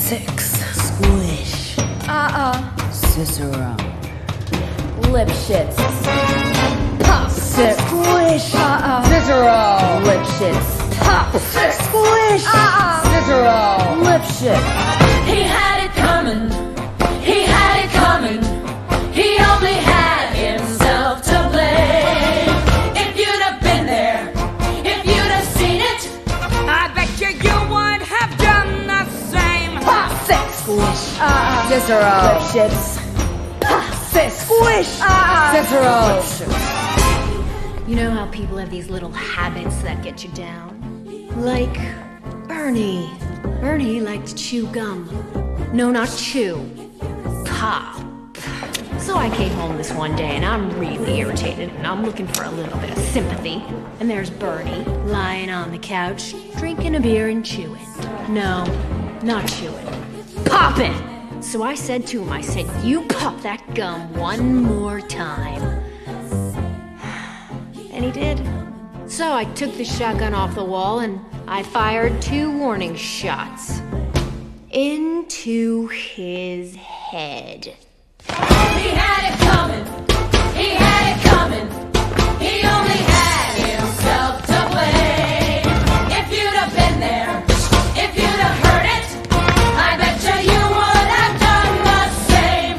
6. Squish. Cicero. Lip shits. Pop. 6. Squish. Cicero. Lip shits. Pop. 6. Squish. Cicero. Lip shit. He had it coming. He had it coming. He only had himself to blame. If you'd have been there, if you'd have seen it, I bet you would have done the same. Pop. 6. Squish. Cicero. Lip shits. Pop. 6. Squish. Cicero. You know how people have these little habits that get you down? Like Bernie. Bernie liked to chew gum. No, not chew. Pop. So I came home this one day and I'm really irritated and I'm looking for a little bit of sympathy. And there's Bernie lying on the couch, drinking a beer and chewing. No, not chewing. Popping! So I said to him, I said, you pop that gum one more time. And he did. So I took the shotgun off the wall and I fired 2 warning shots. Into his head. he had it coming. He had it coming. He only had himself to blame. If you'd have been there, if you'd have heard it, I bet you would have done the same.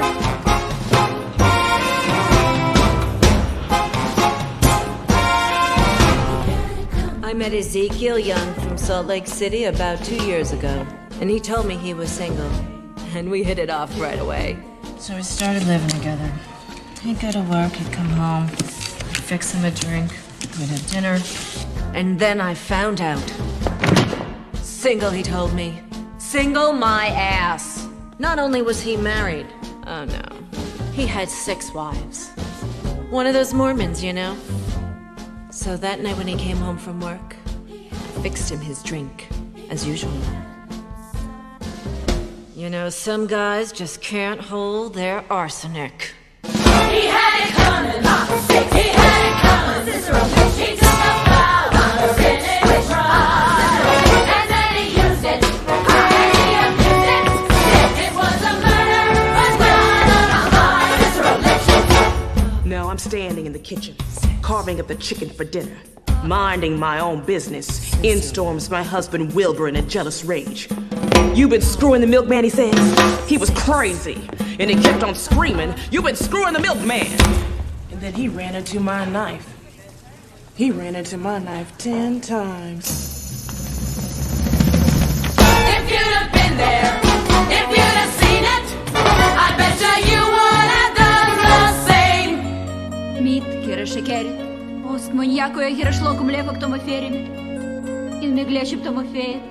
I met Ezekiel Young from Salt Lake City about 2 years ago, and he told me he was single, and we hit it off right away. So we started living together. He'd go to work, he'd come home, I'd fix him a drink, we'd have dinner. And then I found out. Single, he told me. Single my ass. Not only was he married, oh no, he had 6 wives. One of those Mormons, you know. So that night when he came home from work, I fixed him his drink, as usual. You know, some guys just can't hold their arsenic. He had it coming. He had it coming. He took a vow on a finish run. And then he used it. And he abused it. It was a murder, but not a lie. Now I'm standing in the kitchen, carving up the chicken for dinner, minding my own business. In storms my husband Wilbur in a jealous rage. "You've been screwing the milkman," he says. He was crazy, and he kept on screaming, "You've been screwing the milkman!" And then he ran into my knife. He ran into my knife 10 times. If you'd have been there, if you'd have seen it, I bet you would have done the same. Мід, кира шекері, ост моньяко, я гірашло кумлефа к тому ферimi. Il me glesce к тому феет.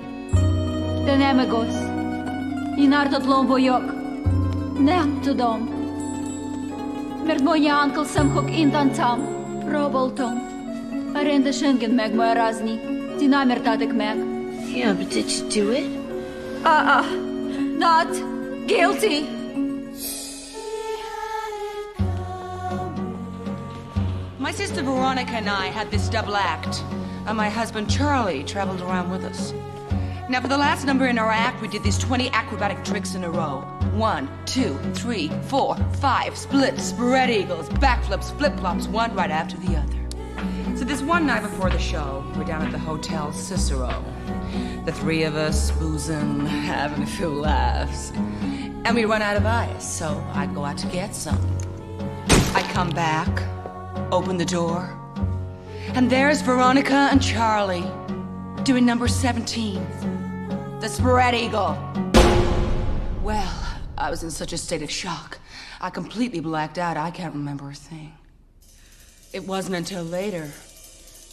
Tenemegos. Inartot lom vojok. Nem tudom. Mert mondja Uncle Sam, hogy intancam. Próbáltam. A rendesen megmagyarázni. Ti nem értetek meg. Yeah, but did you do it? Not guilty. My sister Veronica and I had this double act, and my husband Charlie traveled around with us. Now, for the last number in our act, we did these 20 acrobatic tricks in a row. 1, 2, 3, 4, 5, splits, spread eagles, backflips, flip-flops, one right after the other. So this one night before the show, we're down at the Hotel Cicero. The 3 of us boozing, having a few laughs. And we run out of ice, so I go out to get some. I come back, open the door, and there's Veronica and Charlie doing number 17. The spread eagle. Well, I was in such a state of shock. I completely blacked out. I can't remember a thing. It wasn't until later,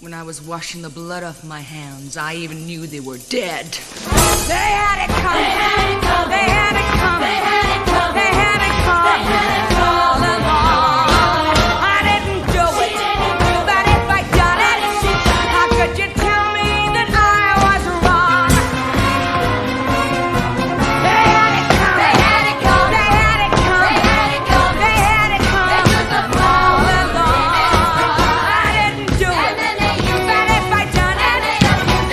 when I was washing the blood off my hands, I even knew they were dead. They had it coming. They had it coming. They had it coming. They had it coming. They had it coming. They had it coming. All along. I didn't do it. But if I'd done it, how could you tell me that I was wrong? They had it coming. They had it coming. They had it coming. They had it coming. They had it coming. They took the fall along. I didn't do it. But if I'd done it,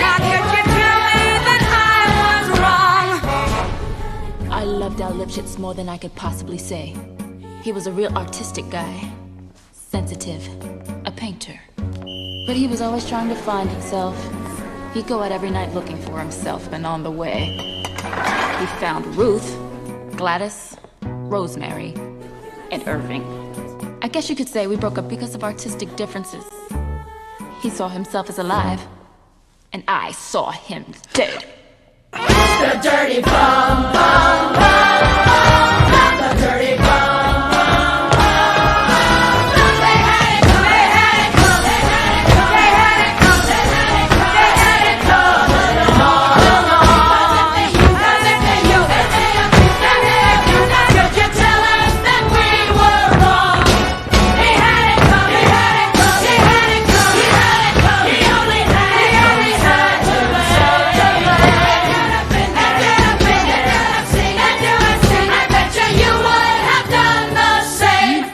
how could you tell me that I was wrong? out Lipschitz more than I could possibly say. He was a real artistic guy. Sensitive. A painter. But he was always trying to find himself. He'd go out every night looking for himself, and on the way, he found Ruth, Gladys, Rosemary, and Irving. I guess you could say we broke up because of artistic differences. He saw himself as alive, and I saw him dead. The dirty bum, bum, bum, bum, the dirty bum, bum, bum. They had it coming, they had it coming, they had it coming, they had it coming, they had it coming all along. As if they knew, as they accused, could you tell us that we were wrong? He had it coming, he had it coming, he had it coming, he had it coming. He only had to wait.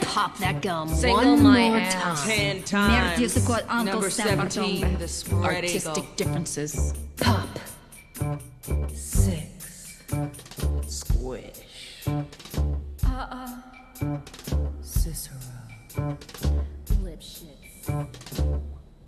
Pop that gum Single one my more ass. time. 10 times. Мерзкий сукот, Uncle Number Sam 17, the spread eagle. Artistic differences. Pop. 6. Squish. Cicero.